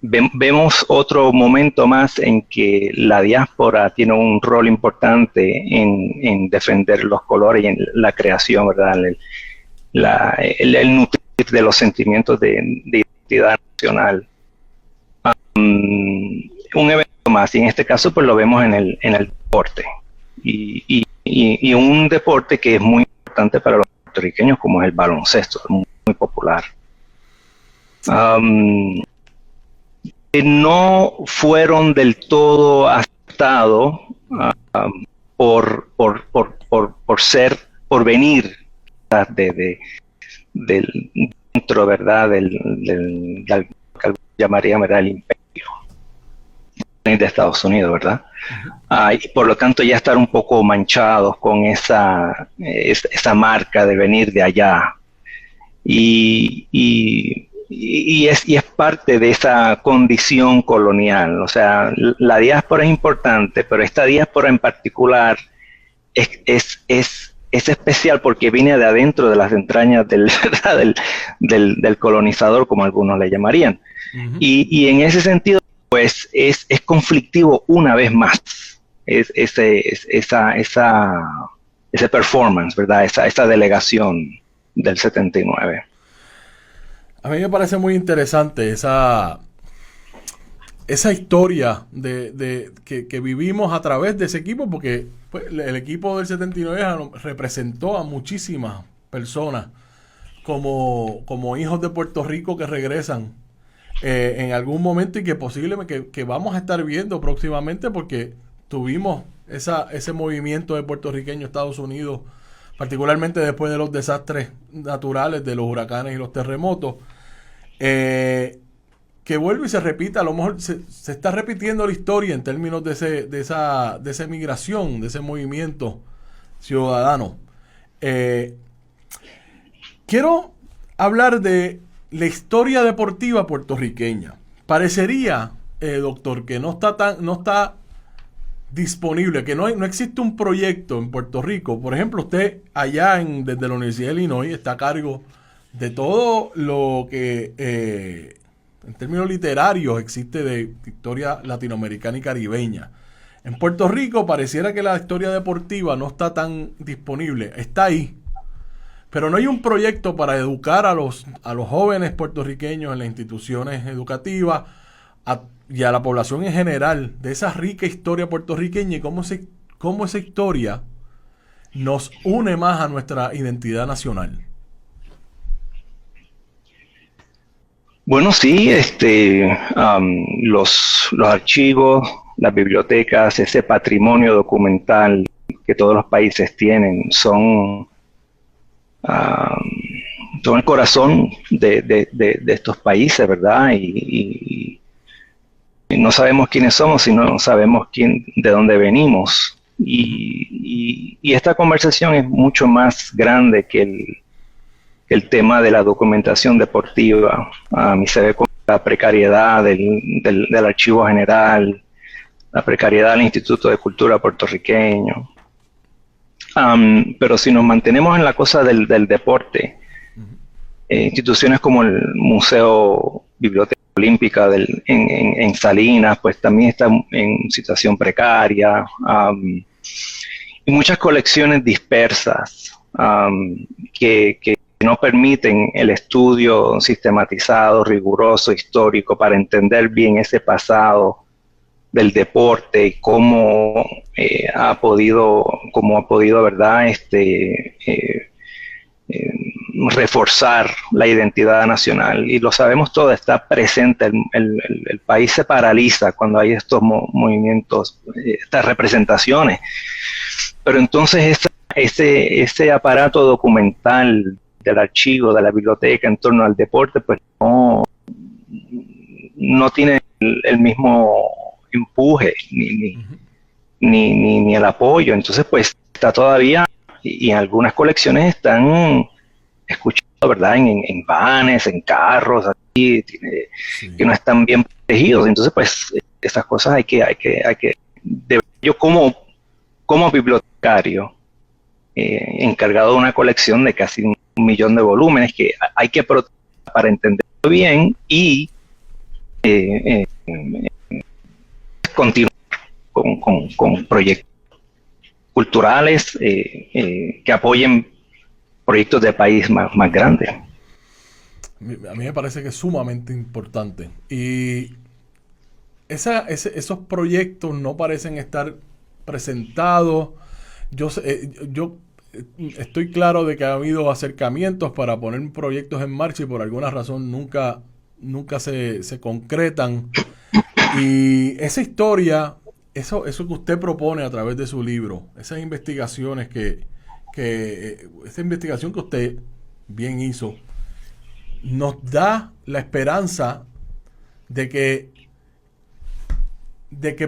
vemos otro momento más en que la diáspora tiene un rol importante en defender los colores y en la creación, ¿verdad? El nutrir de los sentimientos de identidad nacional. Un evento más, y en este caso pues lo vemos en el deporte, y un deporte que es muy importante importante para los puertorriqueños como es el baloncesto, muy, muy popular. Que no fueron del todo aceptados por venir dentro, ¿verdad?, del que llamaría, ¿verdad?, el imperio de Estados Unidos, ¿verdad? Y por lo tanto ya estar un poco manchados con esa marca de venir de allá. Y es parte de esa condición colonial. O sea, la diáspora es importante, pero esta diáspora en particular es especial porque viene de adentro de las entrañas del colonizador, como algunos le llamarían. Uh-huh. Y en ese sentido, pues es conflictivo una vez más ese performance, ¿verdad? Esa delegación del 79. A mí me parece muy interesante esa historia que vivimos a través de ese equipo, porque pues, el equipo del 79 representó a muchísimas personas como hijos de Puerto Rico que regresan en algún momento y que posiblemente que vamos a estar viendo próximamente, porque tuvimos ese movimiento de puertorriqueños a Estados Unidos, particularmente después de los desastres naturales de los huracanes y los terremotos, que vuelve y se repita. A lo mejor se está repitiendo la historia en términos de esa migración, de ese movimiento ciudadano. Quiero hablar de la historia deportiva puertorriqueña. Parecería, doctor, que no está disponible, que no existe un proyecto en Puerto Rico. Por ejemplo, usted allá desde la Universidad de Illinois está a cargo de todo lo que en términos literarios existe de historia latinoamericana y caribeña. En Puerto Rico pareciera que la historia deportiva no está tan disponible. Está ahí, pero no hay un proyecto para educar a los jóvenes puertorriqueños en las instituciones educativas y a la población en general de esa rica historia puertorriqueña y cómo esa historia nos une más a nuestra identidad nacional. Bueno, sí, los archivos, las bibliotecas, ese patrimonio documental que todos los países tienen son el corazón de estos países, ¿verdad? Y no sabemos quiénes somos, sino sabemos de dónde venimos. Y esta conversación es mucho más grande que el tema de la documentación deportiva. A mí se ve como la precariedad del Archivo General, la precariedad del Instituto de Cultura puertorriqueño. Pero si nos mantenemos en la cosa del deporte, instituciones como el Museo Biblioteca Olímpica en Salinas, pues también están en situación precaria, y muchas colecciones dispersas que no permiten el estudio sistematizado, riguroso, histórico, para entender bien ese pasado del deporte y cómo ha podido, ¿verdad?, reforzar la identidad nacional. Y lo sabemos todo, está presente, el país se paraliza cuando hay estos movimientos, estas representaciones. Pero entonces ese aparato documental del archivo, de la biblioteca en torno al deporte, pues no tiene el mismo empuje ni el apoyo. Entonces pues está todavía, y en algunas colecciones están escuchando, ¿verdad?, en vanes, en carros, así, que no están bien protegidos. Entonces pues esas cosas hay que yo como bibliotecario encargado de una colección de casi 1 millón de volúmenes que hay que proteger para entenderlo bien y continuar con proyectos culturales que apoyen proyectos de país más grandes. A mí me parece que es sumamente importante. Y esos proyectos no parecen estar presentados. estoy claro de que ha habido acercamientos para poner proyectos en marcha y por alguna razón nunca se concretan. Y esa historia, eso que usted propone a través de su libro, esas investigaciones esa investigación que usted bien hizo, nos da la esperanza de que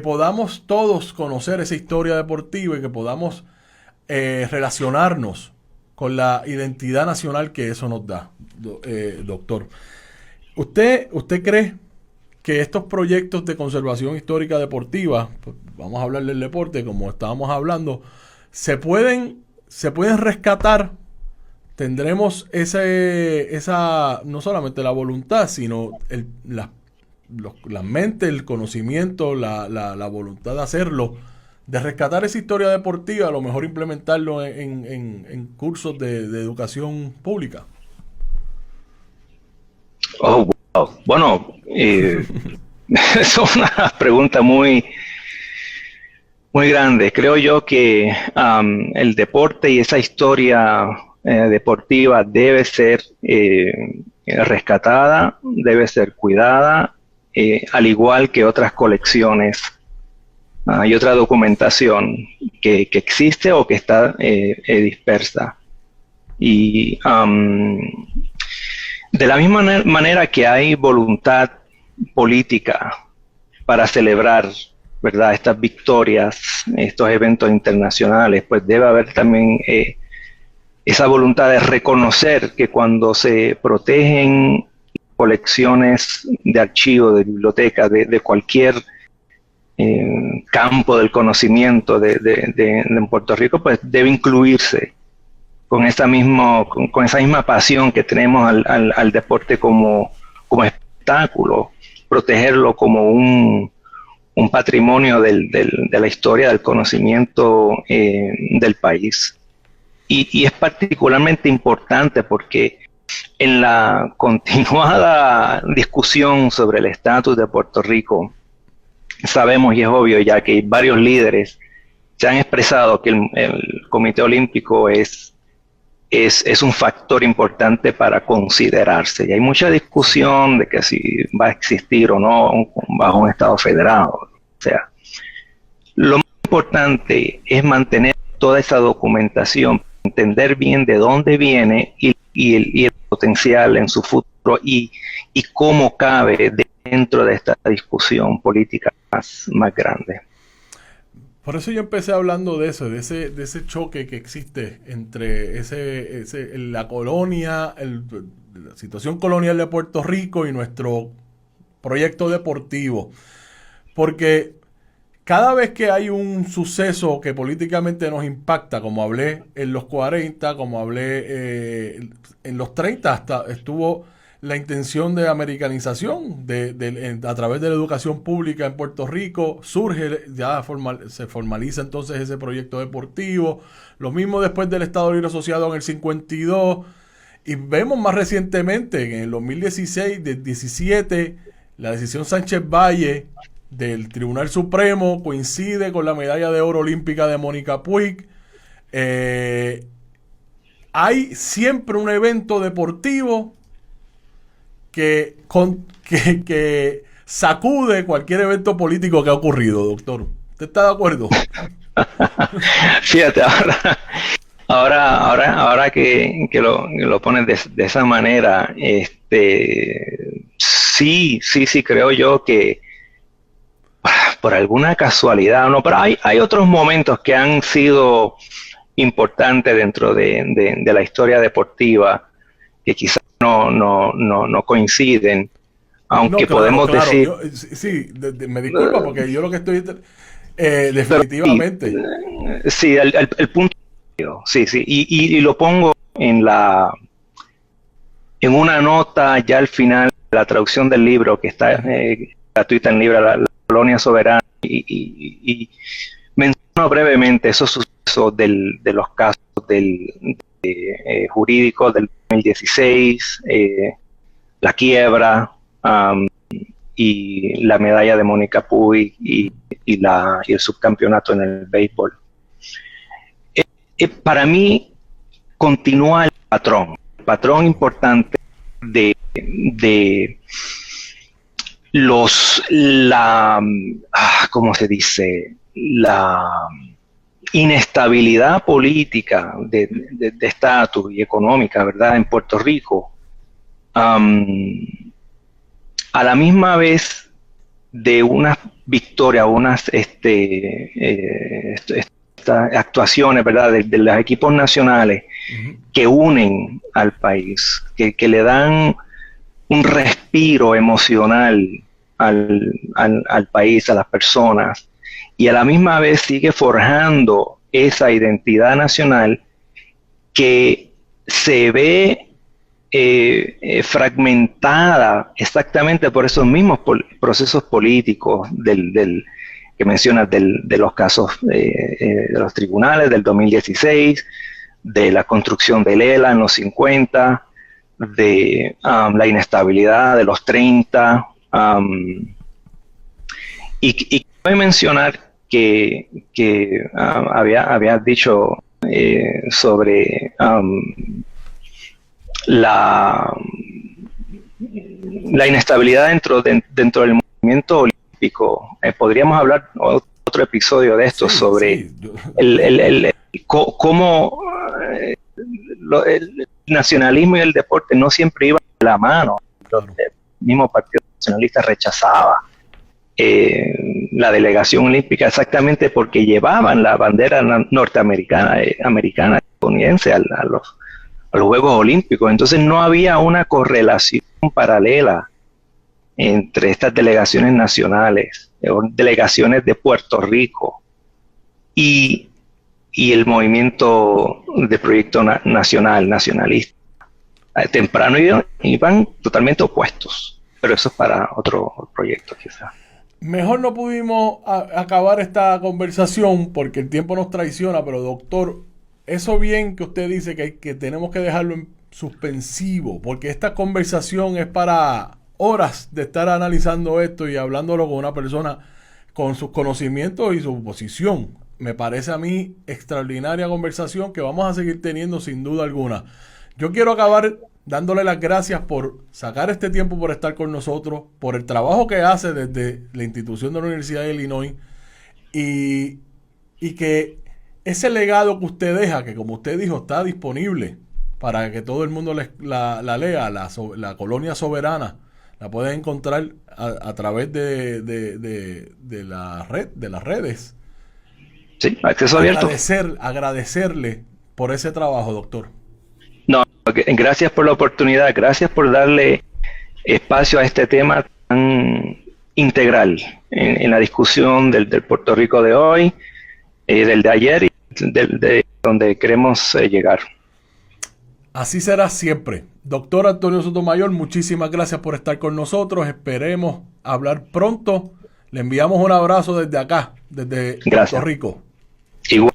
podamos todos conocer esa historia deportiva y que podamos relacionarnos con la identidad nacional que eso nos da, doctor. ¿Usted cree que estos proyectos de conservación histórica deportiva, pues vamos a hablar del deporte como estábamos hablando, se pueden rescatar? Tendremos esa no solamente la voluntad, sino la mente, el conocimiento, la voluntad de hacerlo, de rescatar esa historia deportiva, a lo mejor implementarlo en cursos de educación pública. Oh, wow. Bueno, es una pregunta muy, muy grande. Creo yo que el deporte y esa historia deportiva debe ser rescatada, debe ser cuidada, al igual que otras colecciones y otra documentación que existe o que está dispersa. Y de la misma manera que hay voluntad política para celebrar, ¿verdad?, estas victorias, estos eventos internacionales, pues debe haber también esa voluntad de reconocer que cuando se protegen colecciones de archivos, de bibliotecas, de cualquier campo del conocimiento en Puerto Rico, pues debe incluirse con esa misma pasión que tenemos al deporte como espectáculo, protegerlo como un patrimonio de la historia, del conocimiento del país. Y es particularmente importante porque en la continuada discusión sobre el estatus de Puerto Rico, sabemos y es obvio ya que varios líderes se han expresado que el Comité Olímpico es un factor importante para considerarse. Y hay mucha discusión de que si va a existir o no bajo un Estado federado. O sea, lo más importante es mantener toda esa documentación, entender bien de dónde viene y el potencial en su futuro y cómo cabe dentro de esta discusión política más grande. Por eso yo empecé hablando de eso, de ese choque que existe entre la colonia, la situación colonial de Puerto Rico y nuestro proyecto deportivo. Porque cada vez que hay un suceso que políticamente nos impacta, como hablé en los 40, como hablé en los 30, hasta estuvo la intención de americanización a través de la educación pública en Puerto Rico, se formaliza entonces ese proyecto deportivo, lo mismo después del Estado Libre Asociado en el 52, y vemos más recientemente, en el 2016, del 17, la decisión Sánchez Valle del Tribunal Supremo coincide con la medalla de oro olímpica de Mónica Puig. Hay siempre un evento deportivo que sacude cualquier evento político que ha ocurrido, doctor. ¿Usted está de acuerdo? Fíjate, ahora que lo pones de esa manera, sí, creo yo que por alguna casualidad, no, pero hay otros momentos que han sido importantes dentro de la historia deportiva que quizás no coinciden, aunque no, claro, podemos decir... me disculpa porque yo lo que estoy... definitivamente. Sí, el punto... Sí, y lo pongo en una nota ya al final de la traducción del libro que está gratuita en libro La Colonia Soberana y menciono brevemente esos sucesos de los casos jurídicos del 2016, la quiebra y la medalla de Mónica Puig y el subcampeonato en el béisbol. Para mí continúa el patrón importante de ¿cómo se dice? La inestabilidad política de estatus y económica, ¿verdad?, en Puerto Rico, a la misma vez de unas victorias, unas estas actuaciones, ¿verdad?, de los equipos nacionales que unen al país, que le dan un respiro emocional al país, a las personas, y a la misma vez sigue forjando esa identidad nacional que se ve fragmentada exactamente por esos mismos procesos políticos que mencionas, de los casos de los tribunales del 2016, de la construcción del ELA en los 50, de la inestabilidad de los 30, y cabe mencionar que había dicho sobre la inestabilidad dentro del movimiento olímpico. Podríamos hablar otro episodio de esto, sobre cómo el nacionalismo y el deporte no siempre iban de la mano. El mismo Partido Nacionalista rechazaba la delegación olímpica exactamente porque llevaban la bandera norteamericana, estadounidense a los Juegos Olímpicos. Entonces no había una correlación paralela entre estas delegaciones nacionales, delegaciones de Puerto Rico y el movimiento de proyecto nacionalista. Temprano iban totalmente opuestos, pero eso es para otro proyecto quizás. Mejor no pudimos acabar esta conversación porque el tiempo nos traiciona, pero doctor, eso bien que usted dice que tenemos que dejarlo en suspensivo, porque esta conversación es para horas de estar analizando esto y hablándolo con una persona con sus conocimientos y su posición. Me parece a mí extraordinaria conversación que vamos a seguir teniendo sin duda alguna. Yo quiero acabar dándole las gracias por sacar este tiempo, por estar con nosotros, por el trabajo que hace desde la institución de la Universidad de Illinois y que ese legado que usted deja, que como usted dijo está disponible para que todo el mundo la lea, la Colonia Soberana, la pueden encontrar a través de las redes. Sí, acceso abierto. Agradecerle por ese trabajo, doctor. No, gracias por la oportunidad, gracias por darle espacio a este tema tan integral en la discusión del Puerto Rico de hoy, del de ayer y de donde queremos llegar. Así será siempre. Doctor Antonio Sotomayor, muchísimas gracias por estar con nosotros. Esperemos hablar pronto. Le enviamos un abrazo desde acá, desde Puerto Rico. Igual.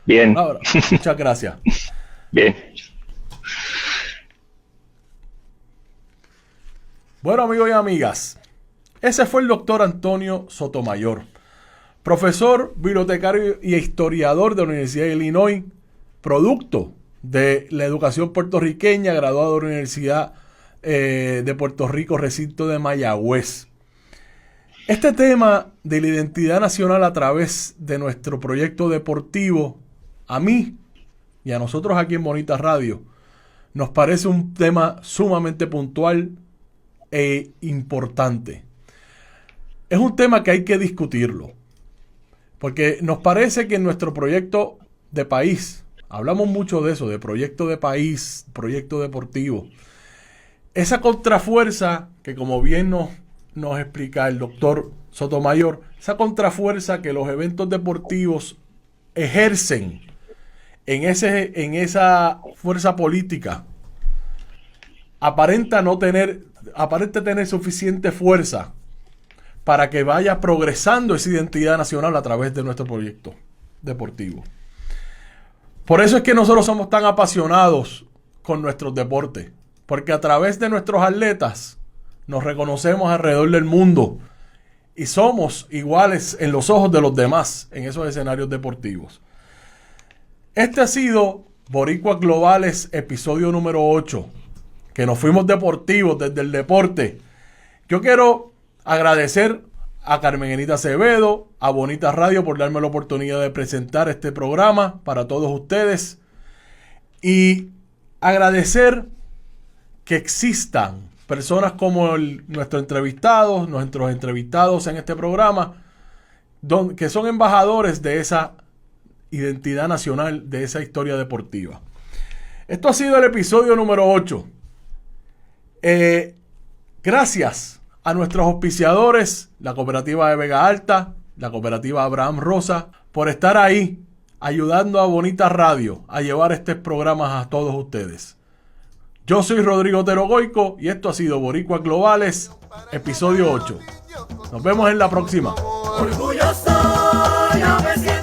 Bien. Muchas gracias. Bien. Bueno, amigos y amigas, ese fue el doctor Antonio Sotomayor, profesor, bibliotecario y historiador de la Universidad de Illinois, producto de la educación puertorriqueña, graduado de la Universidad de Puerto Rico, recinto de Mayagüez. Este tema de la identidad nacional a través de nuestro proyecto deportivo, a mí y a nosotros aquí en Bonita Radio, nos parece un tema sumamente puntual e importante. Es un tema que hay que discutirlo, porque nos parece que en nuestro proyecto de país, hablamos mucho de eso, de proyecto de país, proyecto deportivo, esa contrafuerza que como bien nos explica el doctor Sotomayor, esa contrafuerza que los eventos deportivos ejercen en esa fuerza política, aparenta tener suficiente fuerza para que vaya progresando esa identidad nacional a través de nuestro proyecto deportivo. Por eso es que nosotros somos tan apasionados con nuestros deportes, porque a través de nuestros atletas nos reconocemos alrededor del mundo y somos iguales en los ojos de los demás en esos escenarios deportivos. Este ha sido Boricuas Globales, episodio número 8, que nos fuimos deportivos desde el deporte. Yo quiero agradecer a Carmen Enita Acevedo, a Bonita Radio por darme la oportunidad de presentar este programa para todos ustedes y agradecer que existan personas como nuestros entrevistados en este programa, que son embajadores de esa identidad nacional, de esa historia deportiva. Esto ha sido el episodio número 8. Gracias a nuestros auspiciadores, la Cooperativa de Vega Alta, la Cooperativa Abraham Rosa, por estar ahí ayudando a Bonita Radio a llevar estos programas a todos ustedes. Yo soy Rodrigo Otero Goico y esto ha sido Boricuas Globales, episodio 8. Nos vemos en la próxima. Orgulloso yo me siento.